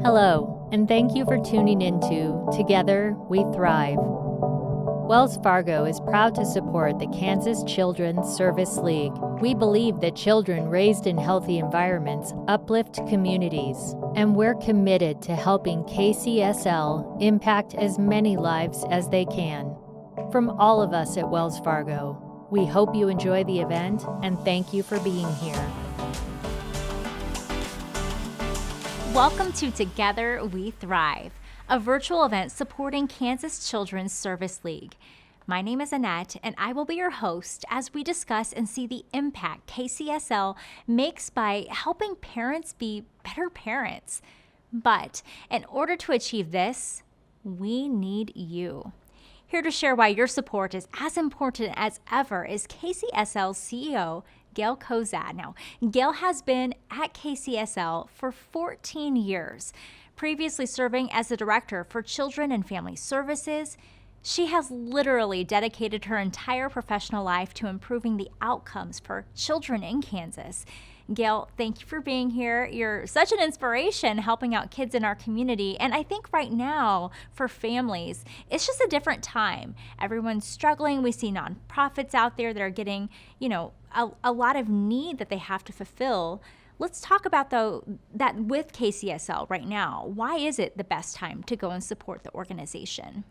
Hello, and thank you for tuning into Together We Thrive. Wells Fargo is proud to support the Kansas Children's Service League. We believe that children raised in healthy environments uplift communities, and we're committed to helping KCSL impact as many lives as they can. From all of us at Wells Fargo, we hope you enjoy the event and thank you for being here. Welcome to Together We Thrive, a virtual event supporting Kansas Children's Service League. My name is Annette, and I will be your host as we discuss and see the impact KCSL makes by helping parents be better parents. But in order to achieve this, we need you. Here to share why your support is as important as ever is KCSL CEO Gail Kozad. Now, Gail has been at KCSL for 14 years, previously serving as the Director for Children and Family Services. She has literally dedicated her entire professional life to improving the outcomes for children in Kansas. Gail, thank you for being here. You're such an inspiration helping out kids in our community. And I think right now for families, it's just a different time. Everyone's struggling. We see nonprofits out there that are getting, a lot of need that they have to fulfill. Let's talk about that with KCSL right now. Why is it the best time to go and support the organization?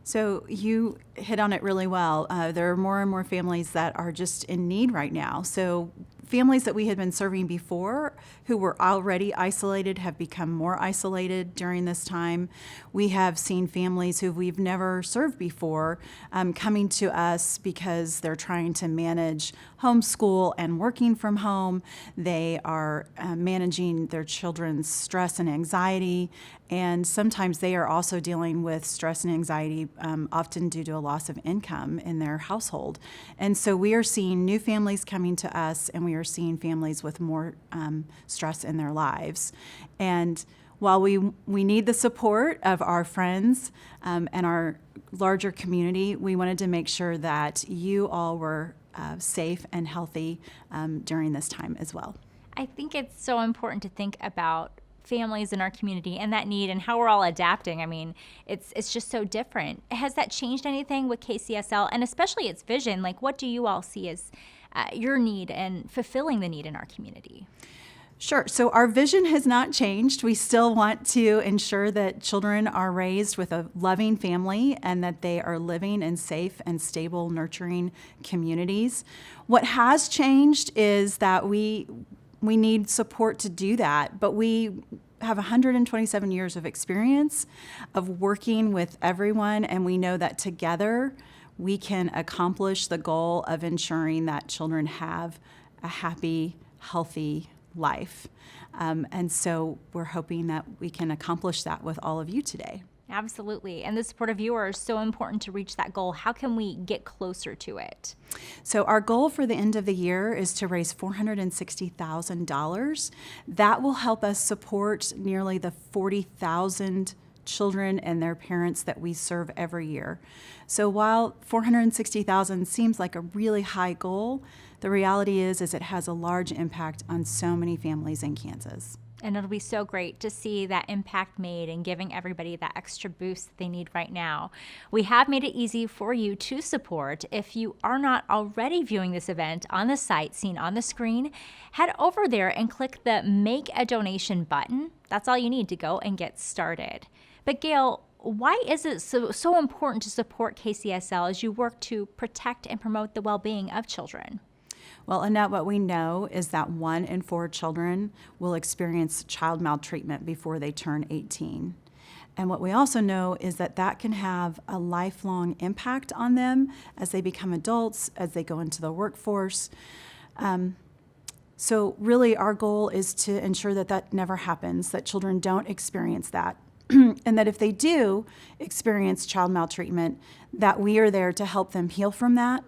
So you hit on it really well. There are more and more families that are just in need right now. So families that we had been serving before who were already isolated have become more isolated during this time. We have seen families who we've never served before coming to us because they're trying to manage homeschool and working from home. They are managing their children's stress and anxiety, and sometimes they are also dealing with stress and anxiety, often due to a loss of income in their household. And so we are seeing new families coming to us, and we are seeing families with more stress in their lives. And while we need the support of our friends and our larger community, we wanted to make sure that you all were safe and healthy during this time as well. I think it's so important to think about families in our community and that need and how we're all adapting. I mean, it's just so different. Has that changed anything with KCSL and especially its vision? Like, what do you all see as your need and fulfilling the need in our community? Sure. So our vision has not changed. We still want to ensure that children are raised with a loving family and that they are living in safe and stable, nurturing communities. What has changed is that we need support to do that, but we have 127 years of experience of working with everyone, and we know that together we can accomplish the goal of ensuring that children have a happy, healthy life. And so we're hoping that we can accomplish that with all of you today. Absolutely. And the support of you are so important to reach that goal. How can we get closer to it? So our goal for the end of the year is to raise $460,000. That will help us support nearly the 40,000 children and their parents that we serve every year. So while $460,000 seems like a really high goal, the reality is it has a large impact on so many families in Kansas. And it'll be so great to see that impact made and giving everybody that extra boost that they need right now. We have made it easy for you to support. If you are not already viewing this event on the site seen on the screen, head over there and click the Make a Donation button. That's all you need to go and get started. But Gail, why is it so important to support KCSL as you work to protect and promote the well-being of children? Well, Annette, what we know is that 1 in 4 children will experience child maltreatment before they turn 18. And what we also know is that can have a lifelong impact on them as they become adults, as they go into the workforce. So really our goal is to ensure that never happens, that children don't experience that. And that if they do experience child maltreatment, that we are there to help them heal from that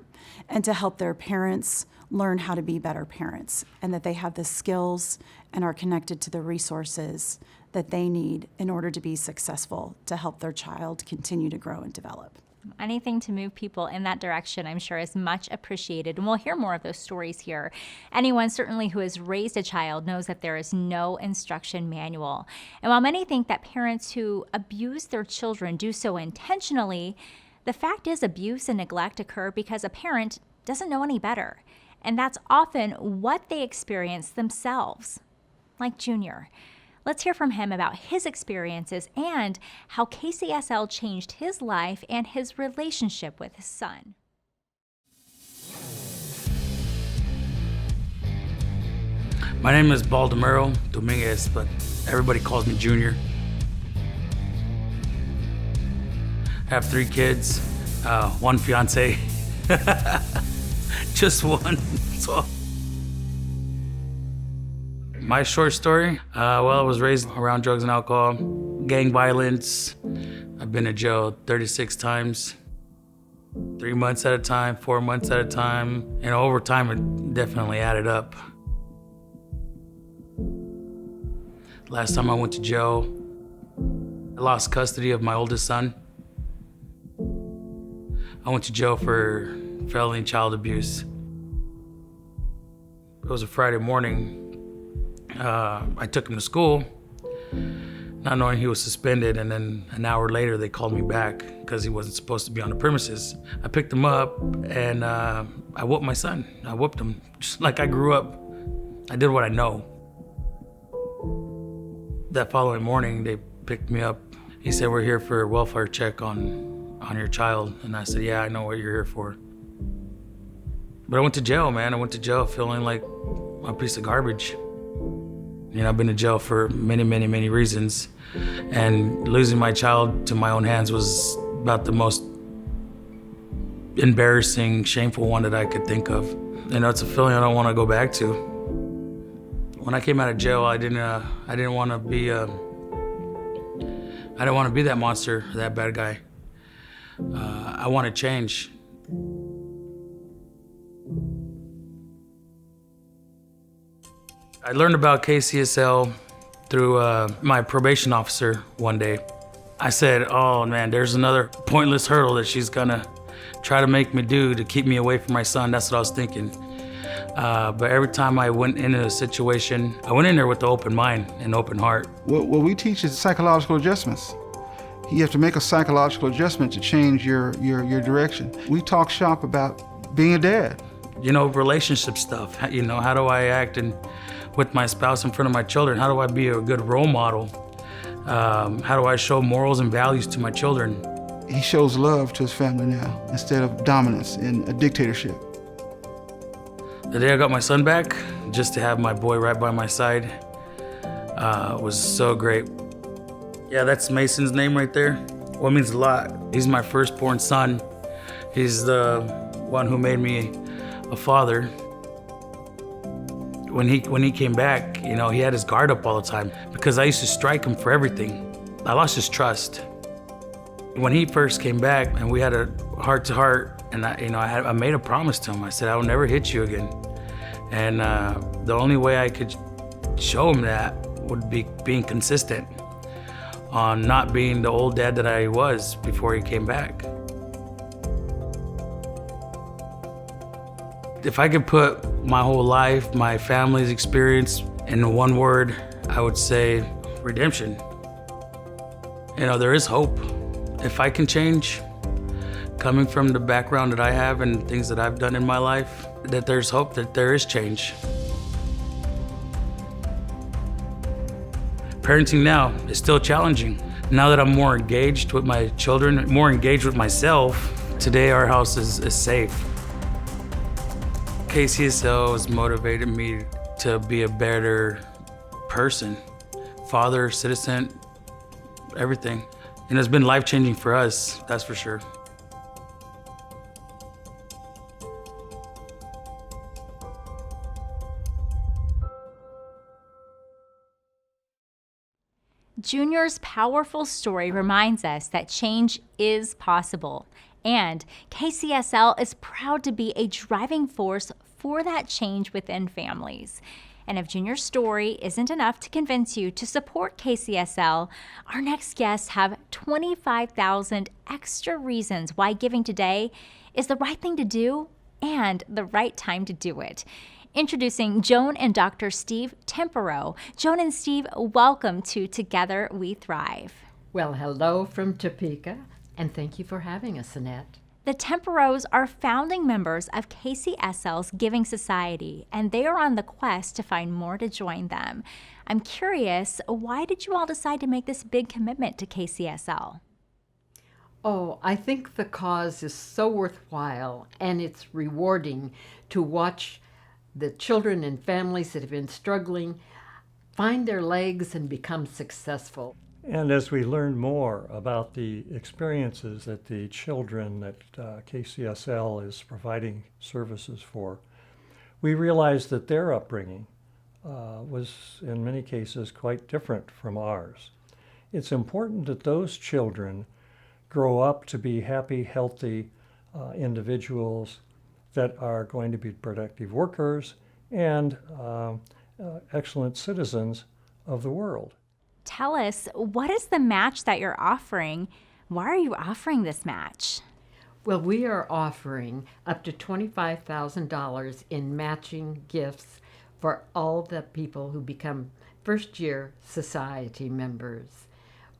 and to help their parents learn how to be better parents, and that they have the skills and are connected to the resources that they need in order to be successful to help their child continue to grow and develop. Anything to move people in that direction, I'm sure, is much appreciated. And we'll hear more of those stories here. Anyone certainly who has raised a child knows that there is no instruction manual. And while many think that parents who abuse their children do so intentionally, the fact is abuse and neglect occur because a parent doesn't know any better. And that's often what they experience themselves, like Junior. Let's hear from him about his experiences and how KCSL changed his life and his relationship with his son. My name is Baldamero Dominguez, but everybody calls me Junior. I have 3 kids, 1 fiance, just one. So. My short story, I was raised around drugs and alcohol, gang violence. I've been to jail 36 times, 3 months at a time, 4 months at a time. And over time, it definitely added up. Last time I went to jail, I lost custody of my oldest son. I went to jail for felony child abuse. It was a Friday morning. I took him to school, not knowing he was suspended, and then an hour later they called me back because he wasn't supposed to be on the premises. I picked him up and I whooped my son. I whooped him just like I grew up. I did what I know. That following morning they picked me up. He said, "We're here for a welfare check on your child." And I said, "Yeah, I know what you're here for." But I went to jail, man. I went to jail feeling like a piece of garbage. You know, I've been to jail for many, many, many reasons. And losing my child to my own hands was about the most embarrassing, shameful one that I could think of. You know, it's a feeling I don't want to go back to. When I came out of jail, I didn't want to be that monster, that bad guy. I want to change. I learned about KCSL through my probation officer one day. I said, "Oh man, there's another pointless hurdle that she's gonna try to make me do to keep me away from my son." That's what I was thinking. But every time I went into a situation, I went in there with an open mind and open heart. What we teach is psychological adjustments. You have to make a psychological adjustment to change your direction. We talk shop about being a dad. You know, relationship stuff. You know, how do I act with my spouse in front of my children? How do I be a good role model? How do I show morals and values to my children? He shows love to his family now instead of dominance and a dictatorship. The day I got my son back, just to have my boy right by my side, was so great. Yeah, that's Mason's name right there. Well, it means a lot. He's my firstborn son. He's the one who made me a father. When he came back, you know, he had his guard up all the time because I used to strike him for everything. I lost his trust. When he first came back and we had a heart-to-heart, and I made a promise to him. I said, "I will never hit you again." And the only way I could show him that would be being consistent on not being the old dad that I was before he came back. If I could put my whole life, my family's experience in one word, I would say redemption. You know, there is hope. If I can change, coming from the background that I have and things that I've done in my life, that there's hope, that there is change. Parenting now is still challenging. Now that I'm more engaged with my children, more engaged with myself, today our house is safe. KCSL has motivated me to be a better person, father, citizen, everything. And it's been life-changing for us, that's for sure. Junior's powerful story reminds us that change is possible, and KCSL is proud to be a driving force for that change within families. And if Junior's story isn't enough to convince you to support KCSL, our next guests have 25,000 extra reasons why giving today is the right thing to do and the right time to do it. Introducing Joan and Dr. Steve Tempero. Joan and Steve, welcome to Together We Thrive. Well, hello from Topeka, and thank you for having us, Annette. The Temperos are founding members of KCSL's Giving Society, and they are on the quest to find more to join them. I'm curious, why did you all decide to make this big commitment to KCSL? Oh, I think the cause is so worthwhile, and it's rewarding to watch the children and families that have been struggling find their legs and become successful. And as we learn more about the experiences that the children that KCSL is providing services for, we realize that their upbringing was in many cases quite different from ours. It's important that those children grow up to be happy, healthy individuals that are going to be productive workers and excellent citizens of the world. Tell us, what is the match that you're offering? Why are you offering this match? Well, we are offering up to $25,000 in matching gifts for all the people who become first-year society members.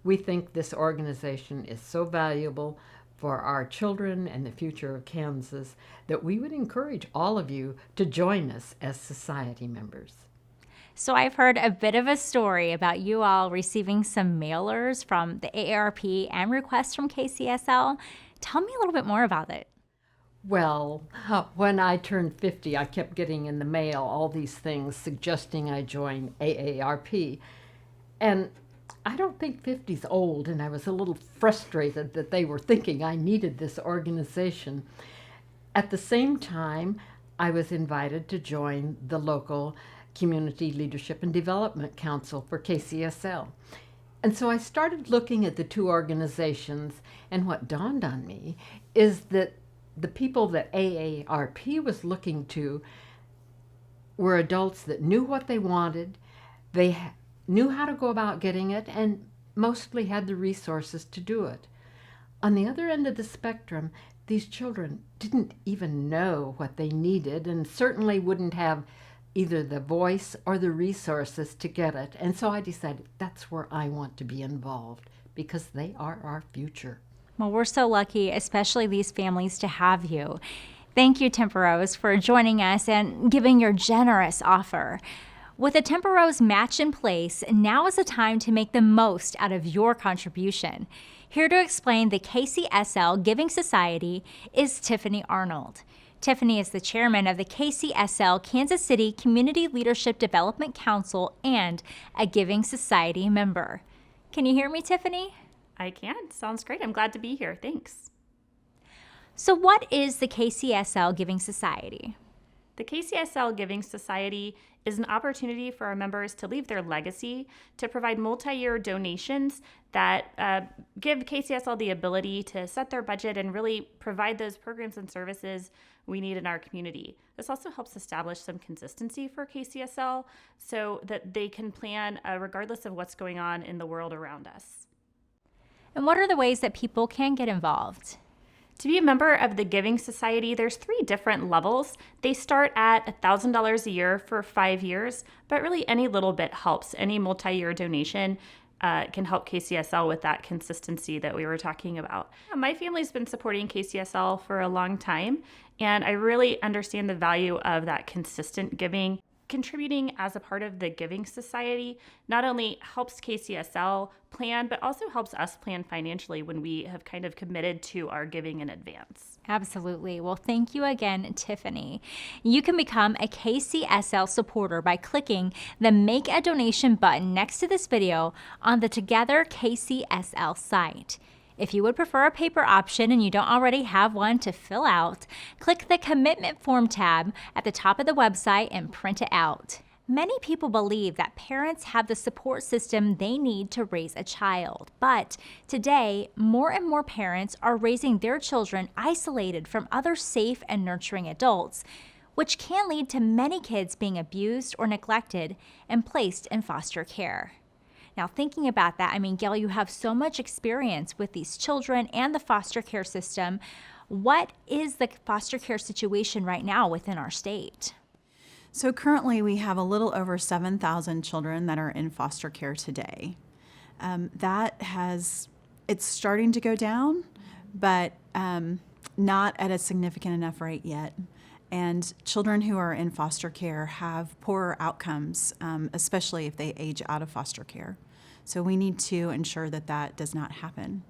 We think this organization is so valuable for our children and the future of Kansas that we would encourage all of you to join us as society members. So I've heard a bit of a story about you all receiving some mailers from the AARP and requests from KCSL. Tell me a little bit more about it. Well, when I turned 50, I kept getting in the mail all these things suggesting I join AARP. And I don't think 50's old, and I was a little frustrated that they were thinking I needed this organization. At the same time, I was invited to join the local Community Leadership and Development Council for KCSL. And so I started looking at the two organizations, and what dawned on me is that the people that AARP was looking to were adults that knew what they wanted, they knew how to go about getting it, and mostly had the resources to do it. On the other end of the spectrum, these children didn't even know what they needed and certainly wouldn't have either the voice or the resources to get it. And so I decided that's where I want to be involved because they are our future. Well, we're so lucky, especially these families, to have you. Thank you, Temperos, for joining us and giving your generous offer. With the Temperos match in place, now is the time to make the most out of your contribution. Here to explain the KCSL Giving Society is Tiffany Arnold. Tiffany is the chairman of the KCSL Kansas City Community Leadership Development Council and a Giving Society member. Can you hear me, Tiffany? I can. Sounds great. I'm glad to be here. Thanks. So what is the KCSL Giving Society? The KCSL Giving Society is an opportunity for our members to leave their legacy, to provide multi-year donations that give KCSL the ability to set their budget and really provide those programs and services we need in our community. This also helps establish some consistency for KCSL so that they can plan regardless of what's going on in the world around us. And what are the ways that people can get involved? To be a member of the Giving Society, there's 3 different levels. They start at $1,000 a year for 5 years, but really any little bit helps. Any multi-year donation can help KCSL with that consistency that we were talking about. My family's been supporting KCSL for a long time, and I really understand the value of that consistent giving. Contributing as a part of the Giving Society not only helps KCSL plan, but also helps us plan financially when we have kind of committed to our giving in advance. Absolutely. Well, thank you again, Tiffany. You can become a KCSL supporter by clicking the Make a Donation button next to this video on the Together KCSL site. If you would prefer a paper option and you don't already have one to fill out, click the Commitment Form tab at the top of the website and print it out. Many people believe that parents have the support system they need to raise a child, but today, more and more parents are raising their children isolated from other safe and nurturing adults, which can lead to many kids being abused or neglected and placed in foster care. Now, thinking about that, I mean, Gail, you have so much experience with these children and the foster care system. What is the foster care situation right now within our state? So currently we have a little over 7,000 children that are in foster care today. It's starting to go down, but not at a significant enough rate yet. And children who are in foster care have poorer outcomes, especially if they age out of foster care. So we need to ensure that that does not happen.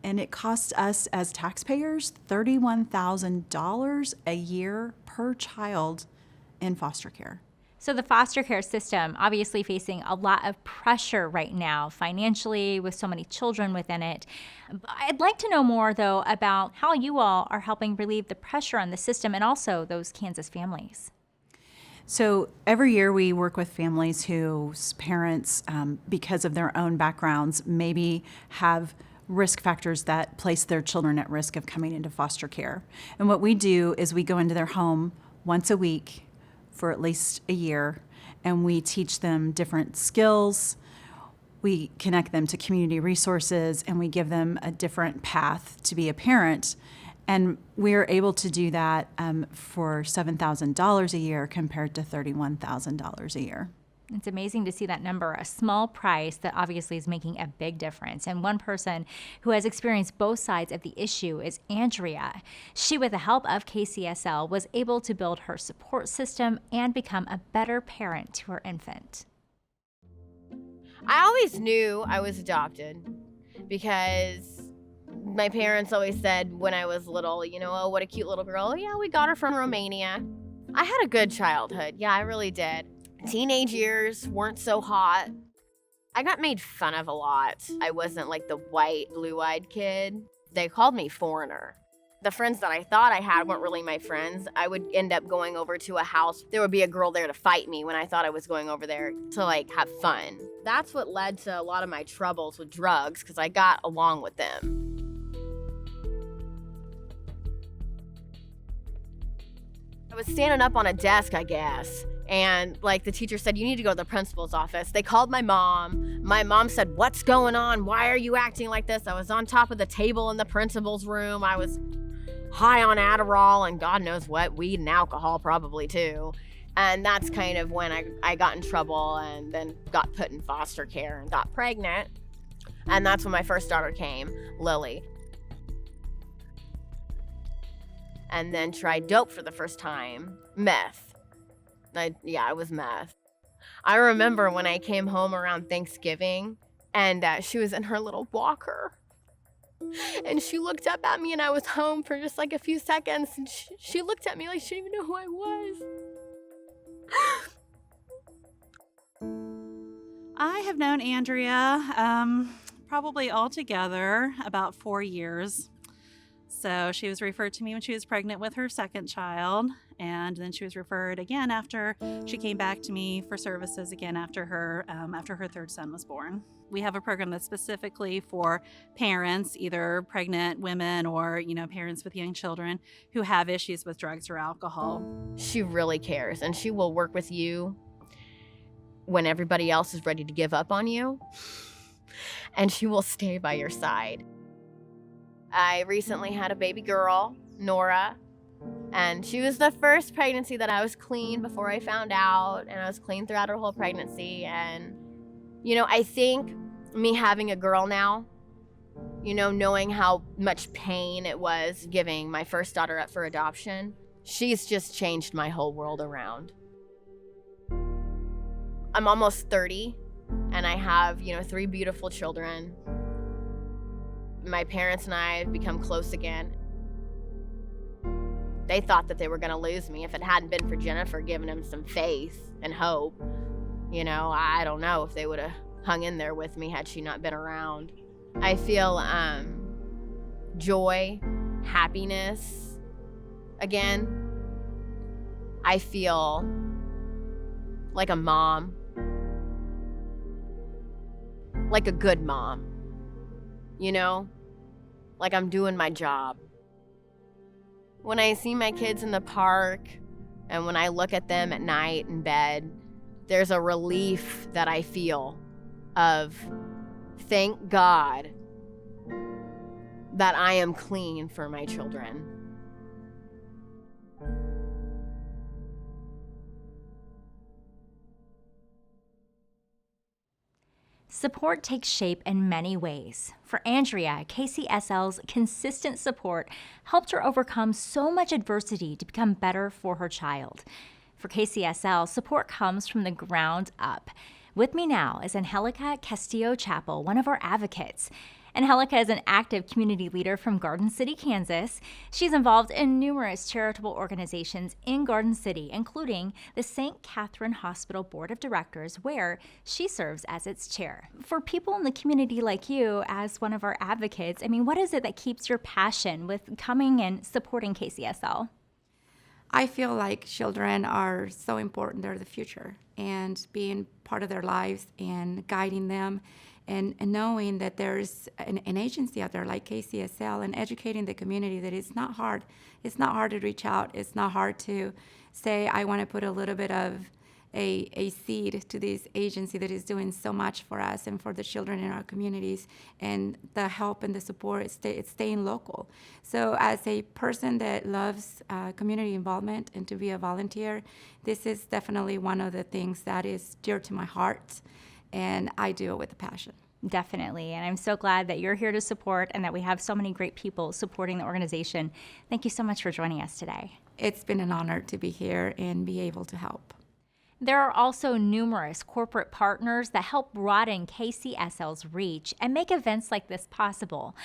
And it costs us as taxpayers $31,000 a year per child in foster care. So the foster care system obviously facing a lot of pressure right now financially with so many children within it. I'd like to know more, though, about how you all are helping relieve the pressure on the system and also those Kansas families. So every year we work with families whose parents, because of their own backgrounds, maybe have risk factors that place their children at risk of coming into foster care. And what we do is we go into their home once a week for at least a year, and we teach them different skills. We connect them to community resources, and we give them a different path to be a parent. And we're able to do that for $7,000 a year compared to $31,000 a year. It's amazing to see that number, a small price that obviously is making a big difference. And one person who has experienced both sides of the issue is Andrea. She, with the help of KCSL, was able to build her support system and become a better parent to her infant. I always knew I was adopted because my parents always said when I was little, oh, what a cute little girl. Yeah, we got her from Romania. I had a good childhood. Yeah, I really did. Teenage years weren't so hot. I got made fun of a lot. I wasn't like the white, blue-eyed kid. They called me foreigner. The friends that I thought I had weren't really my friends. I would end up going over to a house. There would be a girl there to fight me when I thought I was going over there to have fun. That's what led to a lot of my troubles with drugs because I got along with them. I was standing up on a desk, I guess. And the teacher said, you need to go to the principal's office. They called my mom. My mom said, what's going on? Why are you acting like this? I was on top of the table in the principal's room. I was high on Adderall and God knows what, weed and alcohol probably too. And that's kind of when I got in trouble and then got put in foster care and got pregnant. And that's when my first daughter came, Lily. And then tried dope for the first time, meth. It was meth. I remember when I came home around Thanksgiving and she was in her little walker. And she looked up at me and I was home for just a few seconds. And she looked at me like she didn't even know who I was. I have known Andrea probably altogether about 4 years. So she was referred to me when she was pregnant with her second child, and then she was referred again after she came back to me for services again after her third son was born. We have a program that's specifically for parents, either pregnant women or parents with young children who have issues with drugs or alcohol. She really cares, and she will work with you when everybody else is ready to give up on you, and she will stay by your side. I recently had a baby girl, Nora, and she was the first pregnancy that I was clean before I found out, and I was clean throughout her whole pregnancy. And, I think me having a girl now, knowing how much pain it was giving my first daughter up for adoption, she's just changed my whole world around. I'm almost 30, and I have, 3 beautiful children. My parents and I have become close again. They thought that they were going to lose me if it hadn't been for Jennifer giving them some faith and hope. I don't know if they would have hung in there with me had she not been around. I feel joy, happiness again. I feel like a mom, like a good mom, like I'm doing my job. When I see my kids in the park And when I look at them at night in bed, there's a relief that I feel of, thank God that I am clean for my children. Support takes shape in many ways. For Andrea, KCSL's consistent support helped her overcome so much adversity to become better for her child. For KCSL, support comes from the ground up. With me now is Angelica Castillo-Chapel, one of our advocates. Angelica is an active community leader from Garden City, Kansas. She's involved in numerous charitable organizations in Garden City, including the St. Catherine Hospital Board of Directors, where she serves as its chair. For people in the community like you, as one of our advocates, what is it that keeps your passion with coming and supporting KCSL? I feel like children are so important. They're the future, and being part of their lives and guiding them and knowing that there's an agency out there like KCSL and educating the community that it's not hard. It's not hard to reach out. It's not hard to say, I want to put a little bit of a seed to this agency that is doing so much for us and for the children in our communities, and the help and the support, it's staying local. So as a person that loves community involvement and to be a volunteer, this is definitely one of the things that is dear to my heart, and I do it with a passion. Definitely, and I'm so glad that you're here to support and that we have so many great people supporting the organization. Thank you so much for joining us today. It's been an honor to be here and be able to help. There are also numerous corporate partners that help broaden KCSL's reach and make events like this possible.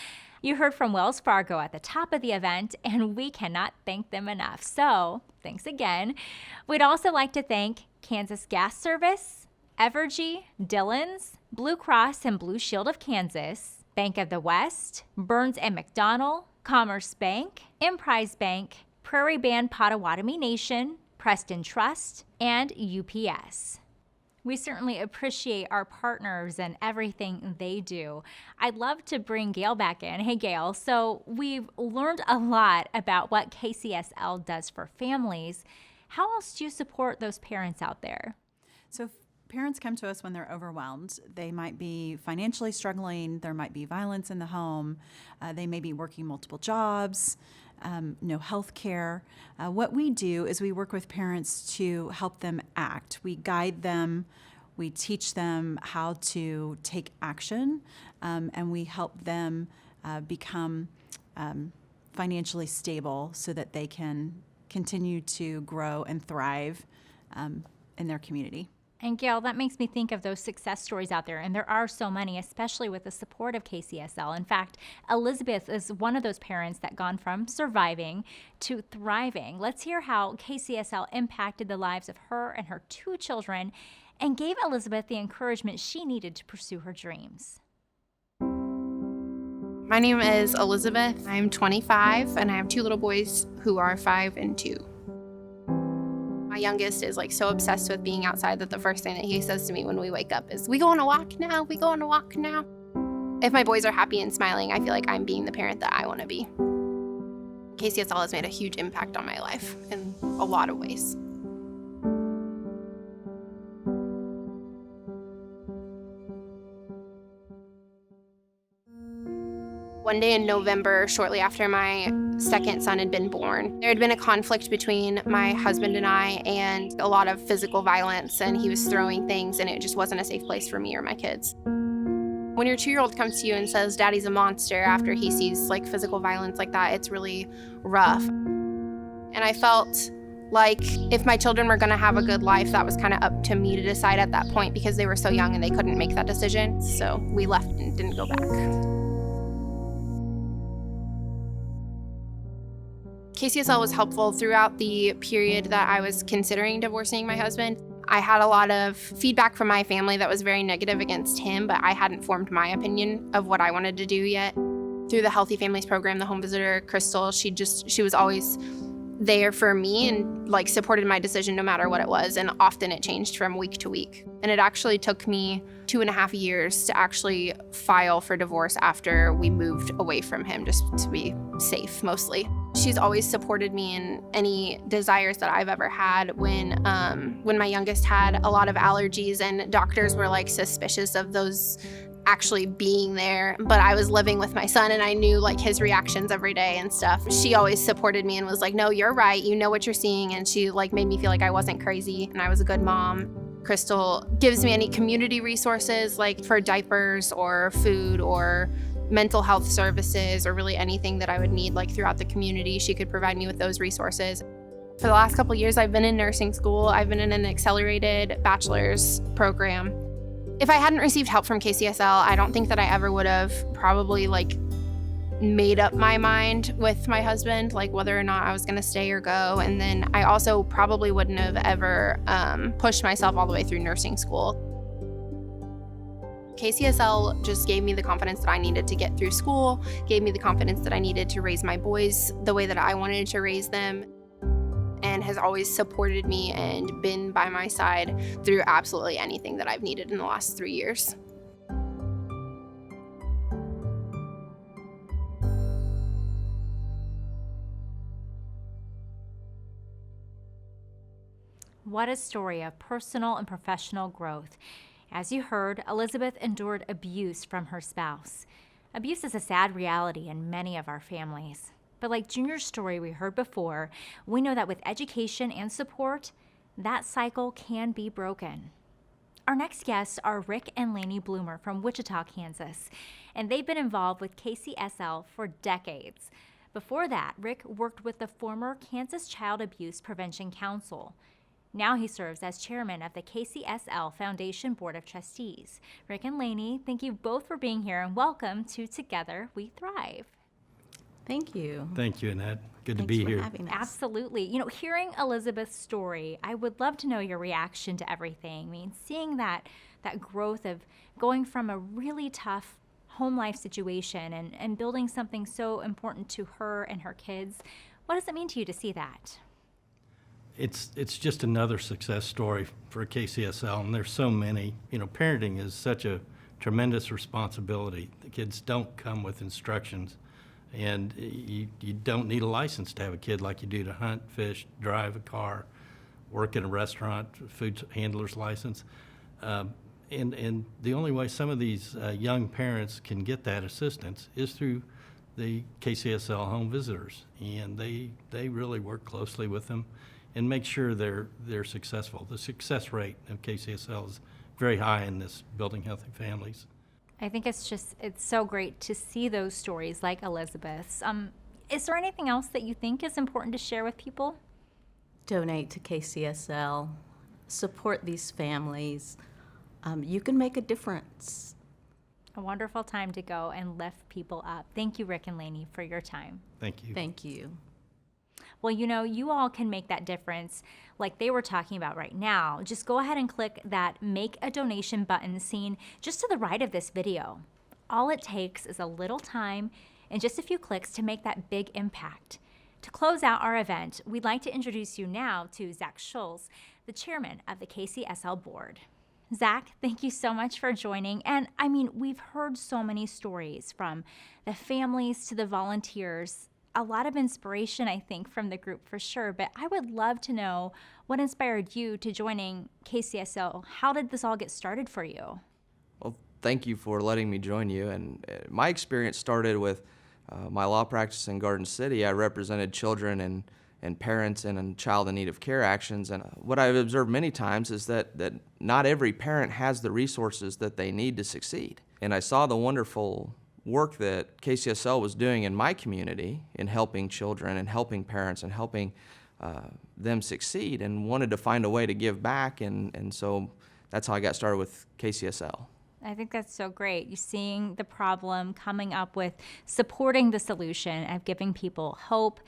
You heard from Wells Fargo at the top of the event, and we cannot thank them enough. So, thanks again. We'd also like to thank Kansas Gas Service, Evergy, Dillon's, Blue Cross and Blue Shield of Kansas, Bank of the West, Burns and McDonnell, Commerce Bank, Emprise Bank, Prairie Band Potawatomi Nation, Preston Trust, and UPS. We certainly appreciate our partners and everything they do. I'd love to bring Gail back in. Hey, Gail. So we've learned a lot about what KCSL does for families. How else do you support those parents out there? So parents come to us when they're overwhelmed. They might be financially struggling. There might be violence in the home. They may be working multiple jobs. No health care. What we do is we work with parents to help them act. We guide them, we teach them how to take action, and we help them become financially stable so that they can continue to grow and thrive in their community. And Gail, that makes me think of those success stories out there, and there are so many, especially with the support of KCSL. In fact, Elizabeth is one of those parents that gone from surviving to thriving. Let's hear how KCSL impacted the lives of her and her 2 children and gave Elizabeth the encouragement she needed to pursue her dreams. My name is Elizabeth. I'm 25, and I have 2 little boys who are 5 and 2. My youngest is so obsessed with being outside that the first thing that he says to me when we wake up is, "We go on a walk now, we go on a walk now." If my boys are happy and smiling, I feel like I'm being the parent that I want to be. KCSL has made a huge impact on my life in a lot of ways. One day in November, shortly after my second son had been born, there had been a conflict between my husband and I, and a lot of physical violence, and he was throwing things, and it just wasn't a safe place for me or my kids. When your 2-year-old comes to you and says, "Daddy's a monster," after he sees physical violence like that, it's really rough. And I felt like if my children were gonna have a good life, that was kind of up to me to decide at that point, because they were so young and they couldn't make that decision. So we left and didn't go back. KCSL was helpful throughout the period that I was considering divorcing my husband. I had a lot of feedback from my family that was very negative against him, but I hadn't formed my opinion of what I wanted to do yet. Through the Healthy Families program, the home visitor, Crystal, she was always there for me and supported my decision no matter what it was, and often it changed from week to week. And it actually took me 2.5 years to actually file for divorce after we moved away from him, just to be safe mostly. She's always supported me in any desires that I've ever had. When my youngest had a lot of allergies and doctors were like suspicious of those actually being there, but I was living with my son and I knew like his reactions every day and stuff. She always supported me and was like, no, you're right, you know what you're seeing, and she like made me feel like I wasn't crazy and I was a good mom. Crystal gives me any community resources like for diapers or food or mental health services or really anything that I would need like throughout the community. She could provide me with those resources. For the last couple of years, I've been in nursing school. I've been in an accelerated bachelor's program. If I hadn't received help from KCSL, I don't think that I ever would have probably like made up my mind with my husband, like whether or not I was gonna stay or go. And then I also probably wouldn't have ever pushed myself all the way through nursing school. KCSL just gave me the confidence that I needed to get through school, gave me the confidence that I needed to raise my boys the way that I wanted to raise them, and has always supported me and been by my side through absolutely anything that I've needed in the last 3 years. What a story of personal and professional growth. As you heard, Elizabeth endured abuse from her spouse. Abuse is a sad reality in many of our families. But like Junior's story we heard before, we know that with education and support, that cycle can be broken. Our next guests are Rick and Lainey Bloomer from Wichita, Kansas, and they've been involved with KCSL for decades. Before that, Rick worked with the former Kansas Child Abuse Prevention Council. Now he serves as chairman of the KCSL Foundation Board of Trustees. Rick and Lainey, thank you both for being here and welcome to Together We Thrive. Thank you. Thank you, Annette. Good to Thanks be for here. having us. Absolutely. You know, hearing Elizabeth's story, I would love to know your reaction to everything. I mean, seeing that growth of going from a really tough home life situation and building something so important to her and her kids, what does it mean to you to see that? It's just another success story for KCSL, and there's so many. You know, parenting is such a tremendous responsibility. The kids don't come with instructions, and you don't need a license to have a kid like you do to hunt, fish, drive a car, work in a restaurant, food handler's license. And the only way some of these young parents can get that assistance is through the KCSL home visitors, and they really work closely with them and make sure they're successful. The success rate of KCSL is very high in this building healthy families. I think it's so great to see those stories like Elizabeth's. Is there anything else that you think is important to share with people? Donate to KCSL, support these families. You can make a difference. A wonderful time to go and lift people up. Thank you, Rick and Lainey, for your time. Thank you. Thank you. Well, you know, you all can make that difference like they were talking about right now. Just go ahead and click that Make a Donation button seen just to the right of this video. All it takes is a little time and just a few clicks to make that big impact. To close out our event, we'd like to introduce you now to Zach Schulz, the chairman of the KCSL board. Zach, thank you so much for joining. And I mean, we've heard so many stories from the families to the volunteers. A lot of inspiration, I think, from the group for sure, but I would love to know what inspired you to joining KCSL. How did this all get started for you? Well, thank you for letting me join you. And my experience started with my law practice in Garden City. I represented children and parents in child in need of care actions. And what I've observed many times is that not every parent has the resources that they need to succeed. And I saw the wonderful work that KCSL was doing in my community in helping children and helping parents and helping them succeed, and wanted to find a way to give back, and so that's how I got started with KCSL. I think that's so great. You seeing the problem, coming up with supporting the solution of giving people hope,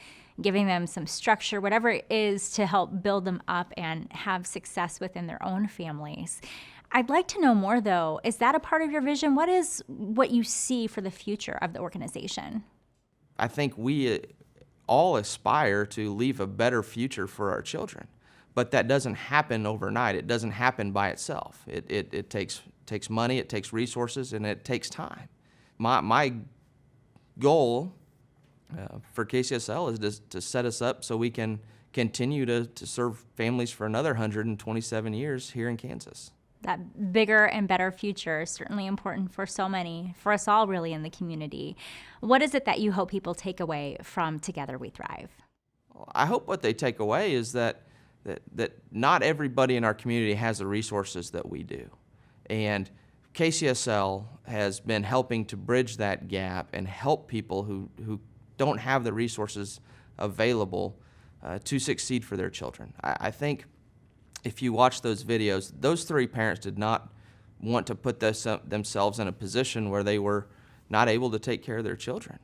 giving them some structure, whatever it is to help build them up and have success within their own families. I'd like to know more, though. Is that a part of your vision? What is what you see for the future of the organization? I think we all aspire to leave a better future for our children, but that doesn't happen overnight. It doesn't happen by itself. It takes money, it takes resources, and it takes time. My goal for KCSL is to set us up so we can continue to serve families for another 127 years here in Kansas. That bigger and better future is certainly important for so many, for us all really in the community. What is it that you hope people take away from Together We Thrive? I hope what they take away is that not everybody in our community has the resources that we do. And KCSL has been helping to bridge that gap and help people who don't have the resources available to succeed for their children. I think if you watch those videos, those 3 parents did not want to put themselves in a position where they were not able to take care of their children.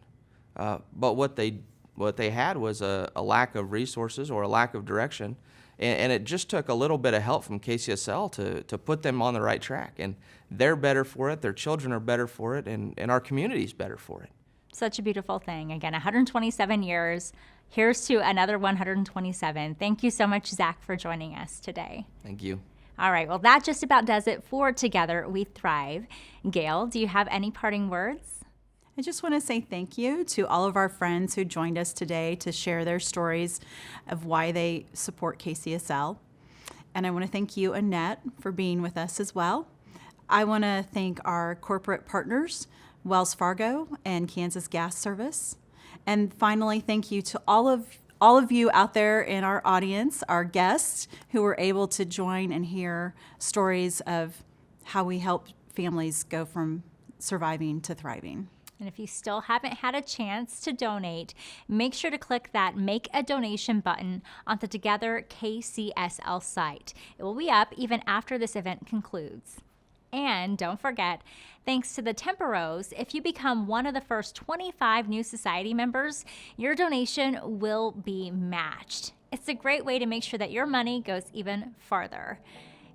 But what they had was a lack of resources or a lack of direction, and it just took a little bit of help from KCSL to put them on the right track. And they're better for it, their children are better for it, and our community's better for it. Such a beautiful thing. Again, 127 years. Here's to another 127. Thank you so much, Zach, for joining us today. Thank you. All right, well, that just about does it for Together We Thrive. Gail, do you have any parting words? I just want to say thank you to all of our friends who joined us today to share their stories of why they support KCSL. And I want to thank you, Annette, for being with us as well. I want to thank our corporate partners, Wells Fargo and Kansas Gas Service. And finally, thank you to all of you out there in our audience, our guests, who were able to join and hear stories of how we help families go from surviving to thriving. And if you still haven't had a chance to donate, make sure to click that Make a Donation button on the Together KCSL site. It will be up even after this event concludes. And don't forget, thanks to the Temperos, if you become one of the first 25 new society members, your donation will be matched. It's a great way to make sure that your money goes even farther.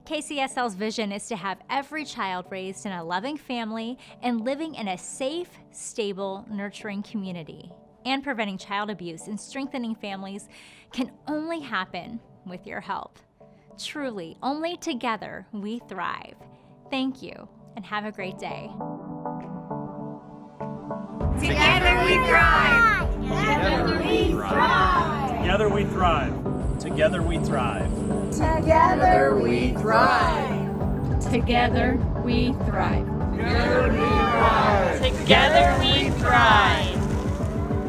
KCSL's vision is to have every child raised in a loving family and living in a safe, stable, nurturing community. And preventing child abuse and strengthening families can only happen with your help. Truly, only together we thrive. Thank you, and have a great day. Together we thrive! Together we thrive! Together we thrive! Together we thrive! Together we thrive! Together we thrive! Together we thrive! Together we thrive!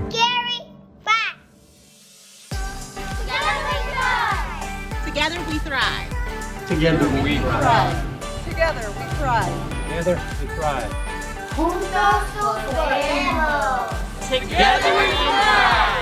Gary, back! Together we thrive! Together we thrive! Together we thrive! Together we thrive! Together we thrive! Juntos podemos! Together we thrive!